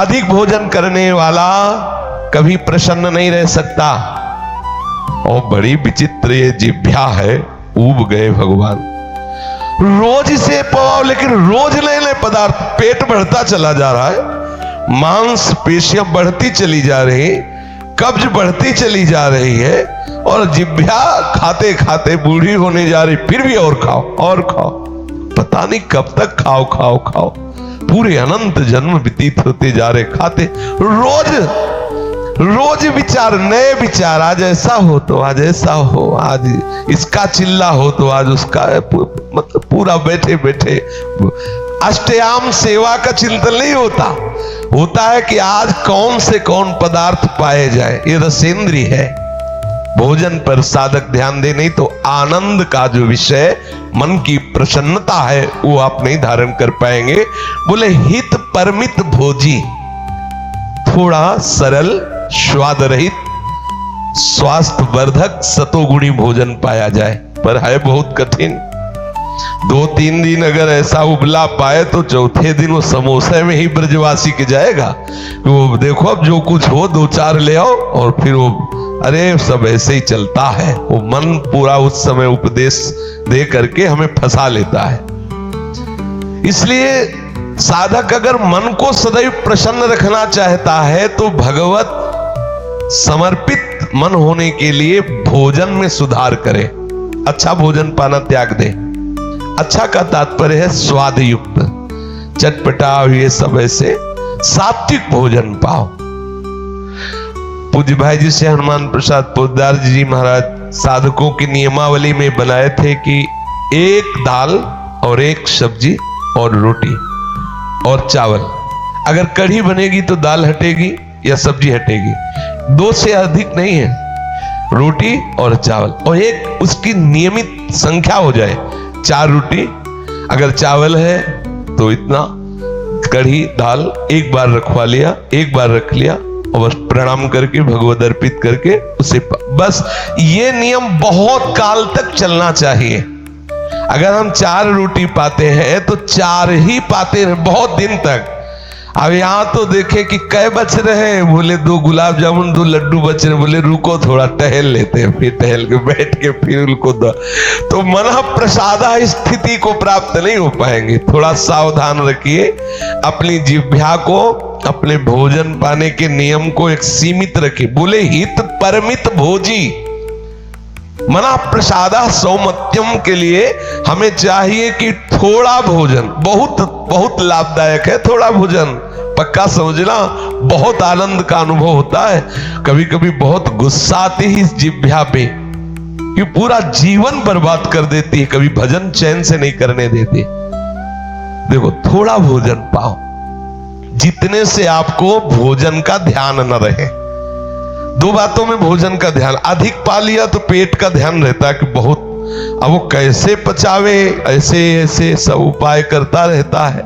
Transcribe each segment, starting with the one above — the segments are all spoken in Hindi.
अधिक भोजन करने वाला कभी प्रसन्न नहीं रह सकता। और बड़ी विचित्र ये जिह्वा है, ऊब गए भगवान। रोज इसे पवाओ, लेकिन रोज नए नए पदार्थ, पेट बढ़ता चला जा रहा है, मांसपेशियां बढ़ती चली जा रही, कब्ज बढ़ती चली जा रही है, और जिह्वा खाते खाते बूढ़ी होने जा रही, फिर भी और खाओ और खाओ, पता नहीं कब तक खाओ खाओ खाओ। पूरे अनंत जन्म व्यतीत होते जा रहे, खाते रोज रोज विचार, नए विचार, आज ऐसा हो तो आज ऐसा हो, आज इसका चिल्ला हो तो आज उसका, मतलब पूरा बैठे बैठे अष्टयाम सेवा का चिंतन नहीं होता। होता है कि आज कौन से कौन पदार्थ पाए जाए। ये रसेंद्री है। भोजन पर साधक ध्यान दे, नहीं तो आनंद का जो विषय, मन की प्रसन्नता है, वो आप नहीं धारण कर पाएंगे। बोले हित परमित भोजी, थोड़ा सरल, स्वाद रहित, स्वास्थ्य वर्धक सतोगुणी भोजन पाया जाए, पर है बहुत कठिन। 2-3 दिन अगर ऐसा उबला पाए तो चौथे दिन वो समोसे में ही ब्रजवासी के जाएगा। वो देखो अब जो कुछ हो 2-4 ले आओ, और फिर वो अरे सब ऐसे ही चलता है। वो मन पूरा उस समय उपदेश दे करके हमें फंसा लेता है। इसलिए साधक अगर मन को सदैव प्रसन्न रखना चाहता है तो भगवत समर्पित मन होने के लिए भोजन में सुधार करे, अच्छा भोजन पाना त्याग दे। अच्छा का तात्पर्य है स्वाद युक्त, चटपटा, ये सब ऐसे सात्विक भोजन पाओ। पूज्य भाई जी से हनुमान प्रसाद पोद्दार जी महाराज साधकों की नियमावली में बनाए थे कि एक दाल और एक सब्जी और रोटी और चावल। अगर कढ़ी बनेगी तो दाल हटेगी या सब्जी हटेगी, 2 से अधिक नहीं है, रोटी और चावल, और एक उसकी नियमित संख्या हो जाए। 4 रोटी, अगर चावल है तो इतना, कढ़ी दाल एक बार रखवा लिया, एक बार रख लिया, और बस प्रणाम करके भगवत अर्पित करके उसे, बस ये नियम बहुत काल तक चलना चाहिए। अगर हम 4 रोटी पाते हैं तो 4 ही पाते हैं बहुत दिन तक। अब यहां तो देखे कि कै बच रहे हैं, बोले 2 गुलाब जामुन 2 लड्डू बच रहे, बोले रुको थोड़ा टहल लेते हैं, फिर टहल के बैठ के फिर उनको दो, तो मन प्रसादा स्थिति को प्राप्त नहीं हो पाएंगे। थोड़ा सावधान रखिए, अपनी जिह्वा को, अपने भोजन पाने के नियम को एक सीमित रखिए। बोले हित परमित भोजी, मना प्रसादा सौमत्यम के लिए हमें चाहिए कि थोड़ा भोजन बहुत बहुत लाभदायक है। थोड़ा भोजन पक्का समझना, बहुत आनंद का अनुभव होता है। कभी कभी बहुत गुस्सा आती है इस जिह्वा पे कि पूरा जीवन बर्बाद कर देती है, कभी भजन चैन से नहीं करने देती। देखो थोड़ा भोजन पाओ, जितने से आपको भोजन का ध्यान न रहे। 2 बातों में भोजन का ध्यान, अधिक पा लिया तो पेट का ध्यान रहता है कि बहुत, अब वो कैसे पचावे, ऐसे ऐसे सब उपाय करता रहता है।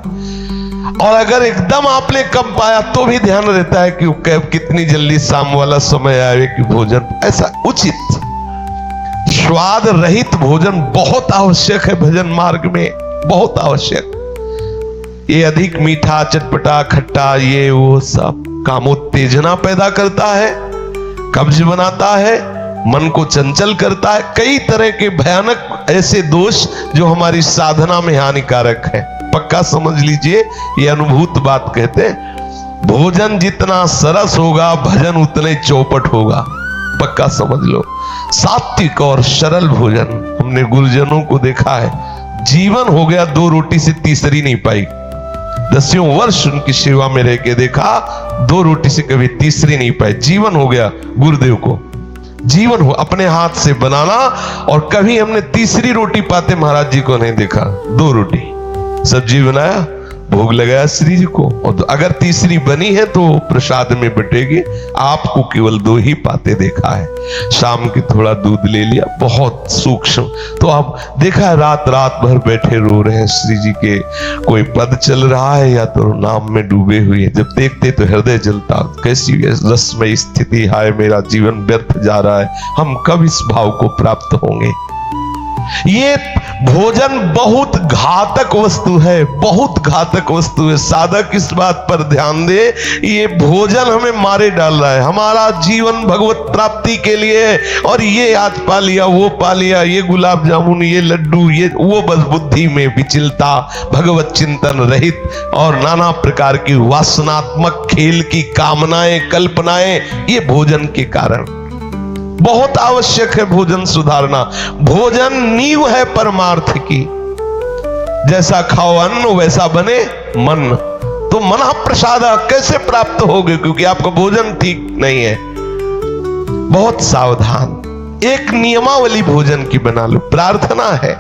और अगर एकदम आपने कम पाया तो भी ध्यान रहता है कि कितनी जल्दी शाम वाला समय आए कि भोजन, ऐसा उचित स्वाद रहित भोजन बहुत आवश्यक है भजन मार्ग में, बहुत आवश्यक। ये अधिक मीठा, चटपटा, खट्टा, ये वो सब कामोत्तेजना पैदा करता है, कब्ज बनाता है, मन को चंचल करता है, कई तरह के भयानक ऐसे दोष जो हमारी साधना में हानिकारक है। पक्का समझ लीजिए, ये अनुभूत बात कहते हैं। भोजन जितना सरस होगा भजन उतने चौपट होगा, पक्का समझ लो। सात्विक और सरल भोजन, हमने गुरुजनों को देखा है, जीवन हो गया 2 रोटी से तीसरी नहीं पाई। 10 वर्ष उनकी सेवा में रह के देखा, 2 रोटी से कभी तीसरी नहीं पाई। जीवन हो गया गुरुदेव को, जीवन हो अपने हाथ से बनाना, और कभी हमने तीसरी रोटी पाते महाराज जी को नहीं देखा। 2 रोटी सब्जी बनाया, भोग लगाया श्री जी को, और अगर तीसरी बनी है तो प्रसाद में बटेगी। आपको केवल 2 ही पाते देखा है। शाम की थोड़ा दूध ले लिया, बहुत सूक्ष्म। तो आप देखा है रात रात भर बैठे रो रहे हैं श्री जी के, कोई पद चल रहा है या तो नाम में डूबे हुए। जब देखते तो हृदय जलता, कैसी रसमय स्थिति, हाय मेरा जीवन व्यर्थ जा रहा है, हम कब इस भाव को प्राप्त होंगे। ये भोजन बहुत घातक वस्तु है, बहुत घातक वस्तु है। साधक इस बात पर ध्यान दे, ये भोजन हमें मारे डाल रहा है। हमारा जीवन भगवत प्राप्ति के लिए है, और ये आज पा लिया, वो पा लिया, ये गुलाब जामुन, ये लड्डू, ये वो, बस बुद्धि में विचलता, भगवत चिंतन रहित और नाना प्रकार की वासनात्मक खेल की कामनाएं, कल्पनाएं, ये भोजन के कारण। बहुत आवश्यक है भोजन सुधारना। भोजन नींव है परमार्थ की। जैसा खाओ अन्न वैसा बने मन। तो मन प्रसाद कैसे प्राप्त होगे, क्योंकि आपका भोजन ठीक नहीं है। बहुत सावधान, एक नियमावली भोजन की बना लो। प्रार्थना है,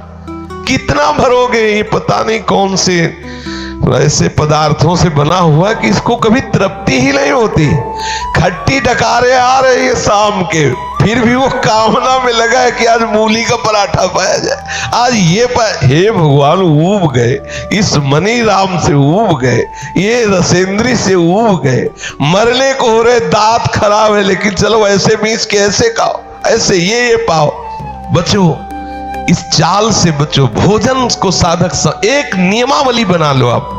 कितना भरोगे, ये पता नहीं कौन से ऐसे पदार्थों से बना हुआ कि इसको कभी तृप्ति ही नहीं होती। खट्टी डकारे आ रही है शाम के, फिर भी वो कामना में लगा है कि आज मूली का पराठा पाया जाए, आज ये हे भगवान, ऊब गए, इस मनी राम से ऊब गए, ये रसेंद्री से ऊब गए, मरने को हो रहे, दांत खराब है, लेकिन चलो ऐसे मीस के ऐसे खाओ, ऐसे ये पाओ। बचो, इस चाल से बचो। भोजन को साधक एक नियमावली बना लो आप,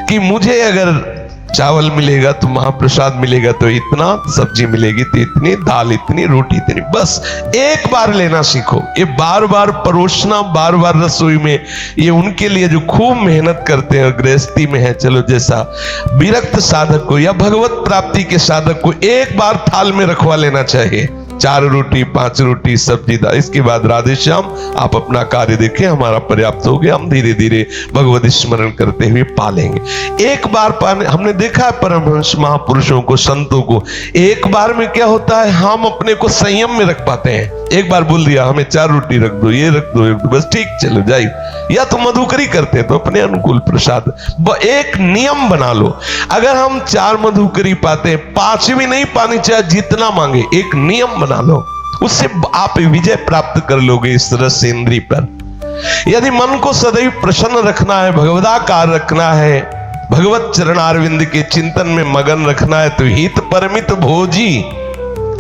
कि मुझे अगर चावल मिलेगा तो महाप्रसाद मिलेगा तो इतना, सब्जी मिलेगी तो इतनी, दाल इतनी, रोटी इतनी, बस एक बार लेना सीखो। ये बार बार परोसना, बार बार रसोई में, ये उनके लिए जो खूब मेहनत करते हैं, गृहस्थी में है, चलो जैसा विरक्त साधक को या भगवत प्राप्ति के साधक को एक बार थाल में रखवा लेना चाहिए। 4 रोटी, 5 रोटी, सब्जी, दाल, इसके बाद राधे श्याम, आप अपना कार्य देखें, हमारा पर्याप्त हो गया, हम धीरे धीरे भगवत स्मरण करते हुए पालेंगे। एक बार पाने, हमने देखा है परमहंस महापुरुषों को, संतों को, एक बार में क्या होता है, हम अपने को संयम में रख पाते हैं। एक बार बोल दिया हमें 4 रोटी रख दो, ये रख दो, बस ठीक, चलो जाइए। या तो मधुकरी करते हैं तो अपने अनुकूल प्रसाद। एक नियम बना लो, अगर हम 4 मधुकरी पाते हैं, 5 भी नहीं पानी चाहिए, जितना मांगे, एक नियम बना लो, उससे आप विजय प्राप्त कर लोगे इस रसेंद्री पर। यदि मन को सदैव प्रसन्न रखना है, भगवदाकार रखना है, भगवत चरणारविंद के चिंतन में मगन रखना है, तो हित परमित भोजी,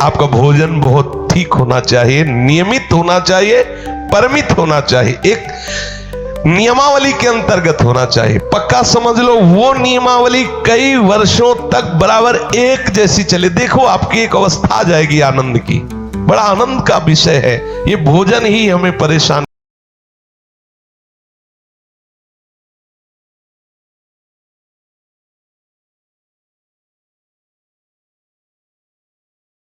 आपका भोजन बहुत ठीक होना चाहिए, नियमित होना चाहिए, परमित होना चाहिए, एक नियमावली के अंतर्गत होना चाहिए। पक्का समझ लो, वो नियमावली कई वर्षों तक बराबर एक जैसी चले। देखो, आपकी एक अवस्था आ जाएगी आनंद की, बड़ा आनंद का विषय है। ये भोजन ही हमें परेशान